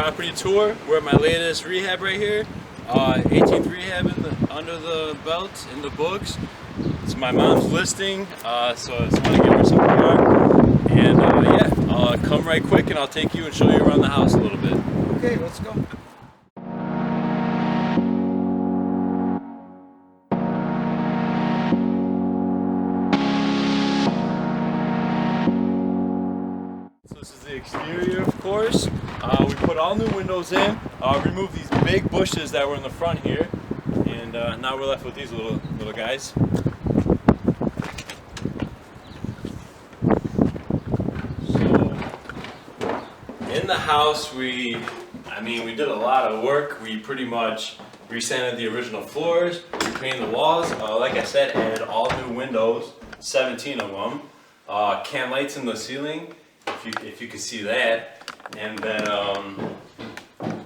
property tour. We're at my latest rehab right here. 18th rehab under the belt, in the books. It's my mom's listing, so I just want to give her some PR. And yeah, I'll come right quick and I'll take you and show you around the house a little bit. Okay, let's go. So this is the exterior, of course. We put all new windows in, removed these big bushes that were in the front here, and now we're left with these little guys. So in the house, we did a lot of work. We pretty much resanded the original floors, we painted the walls. Like I said, added all new windows, 17 of them. Can lights in the ceiling, if you can see that. And then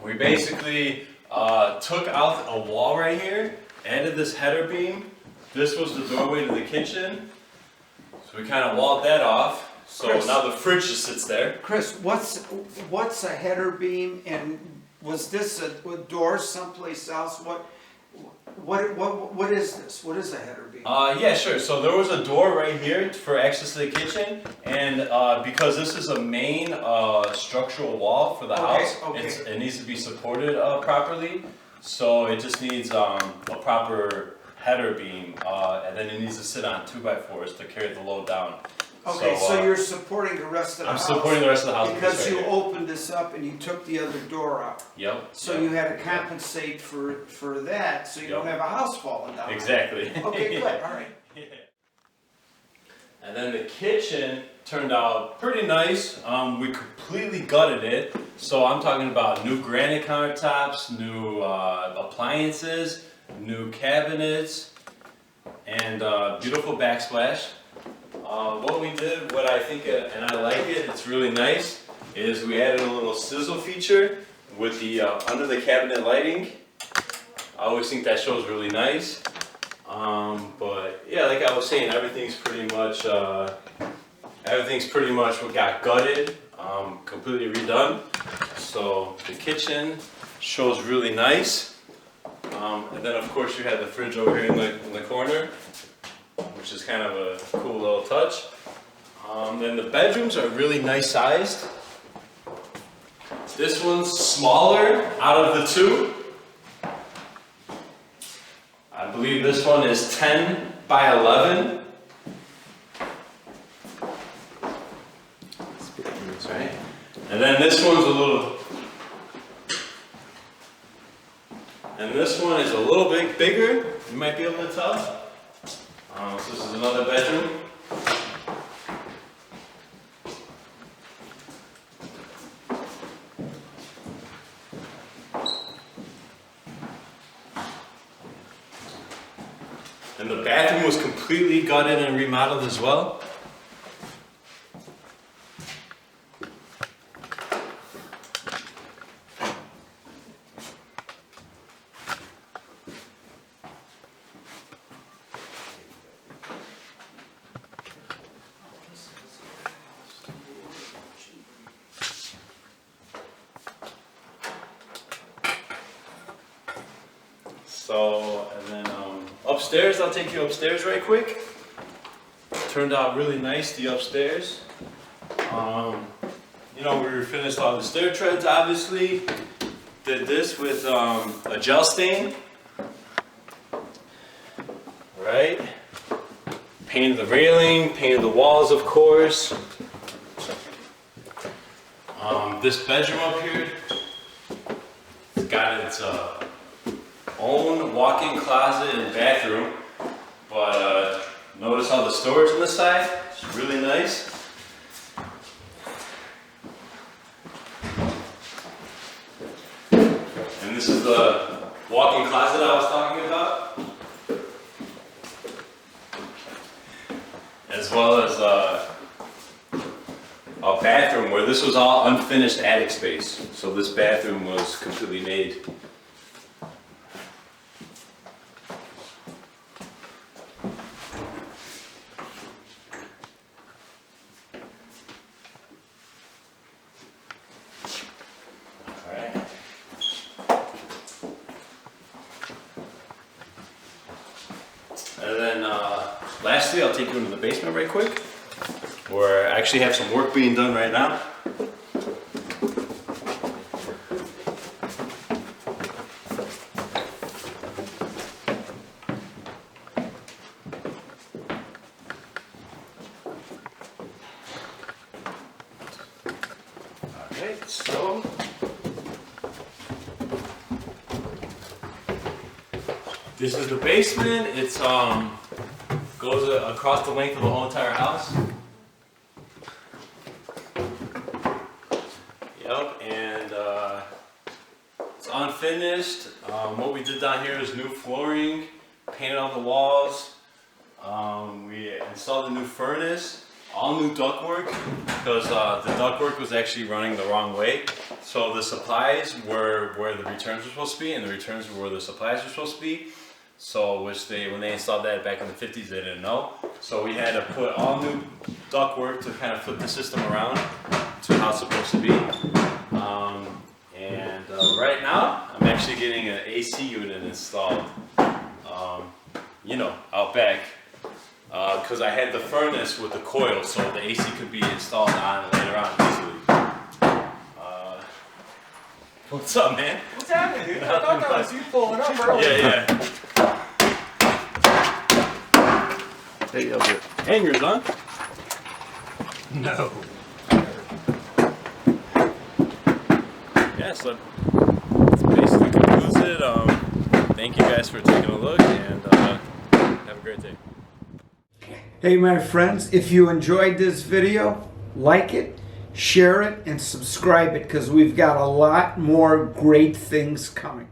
we basically took out a wall right here, added this header beam. This was the doorway to the kitchen. So we kind of walled that off. So Chris, now the fridge just sits there. Chris, what's a header beam, and was this a door someplace else? What is this? What is a header beam? Yeah, sure. So there was a door right here for access to the kitchen, and because this is a main structural wall for the house, it needs to be supported properly. So it just needs a proper header beam, and then it needs to sit on 2x4s to carry the load down. Okay, so you're supporting the rest of the house. I'm supporting the rest of the house. Because you opened this up and you took the other door out. Yep. So you had to compensate for that, so you don't have a house falling down. Exactly. Okay, good, all right. Yeah. And then the kitchen turned out pretty nice. We completely gutted it. So I'm talking about new granite countertops, new appliances, new cabinets, and beautiful backsplash. What we did, what I think, and I like it, it's really nice, is we added a little sizzle feature with the under the cabinet lighting. I always think that shows really nice. But yeah, like I was saying, everything's pretty much what got gutted, completely redone. So the kitchen shows really nice. And then of course you have the fridge over here in the corner, which is kind of a cool little touch. Then the bedrooms are really nice sized. This one's smaller out of the two. I believe this one is 10 by 11. That's right. And then this one's this one is a little bit bigger. You might be able to tell. So this is another bedroom. And the bathroom was completely gutted and remodeled as well. So, and then upstairs, I'll take you upstairs right quick. Turned out really nice, the upstairs. You know, we finished all the stair treads, obviously. Did this with a gel stain. Right? Painted the railing, painted the walls, of course. This bedroom up here, it's got its own walk-in closet and bathroom, but notice all the storage on the side. It's really nice. And this is the walk-in closet I was talking about, as well as a bathroom where this was all unfinished attic space. So this bathroom was completely made. Alright. lastly, I'll take you into the basement right quick, where I actually have some work being done right now. Alright, so this is the basement. It's goes across the length of the whole entire house. Yep, and it's unfinished. What we did down here is new flooring, painted on the walls. We installed a new furnace, all new ductwork, because the ductwork was actually running the wrong way. So the supplies were where the returns were supposed to be, and the returns were where the supplies were supposed to be. So when they installed that back in the 50s, they didn't know. So we had to put all new ductwork to kind of flip the system around to how it's supposed to be. Right now, I'm actually getting an AC unit installed, you know, out back. Because I had the furnace with the coil, so the AC could be installed on later on easily. What's up, man? What's happening, dude? I thought that was you pulling up earlier. Yeah. Hey, hangers, huh? No. Yeah, so that's basically concludes it. Thank you guys for taking a look, and have a great day. Hey my friends, if you enjoyed this video, like it, share it, and subscribe it, because we've got a lot more great things coming.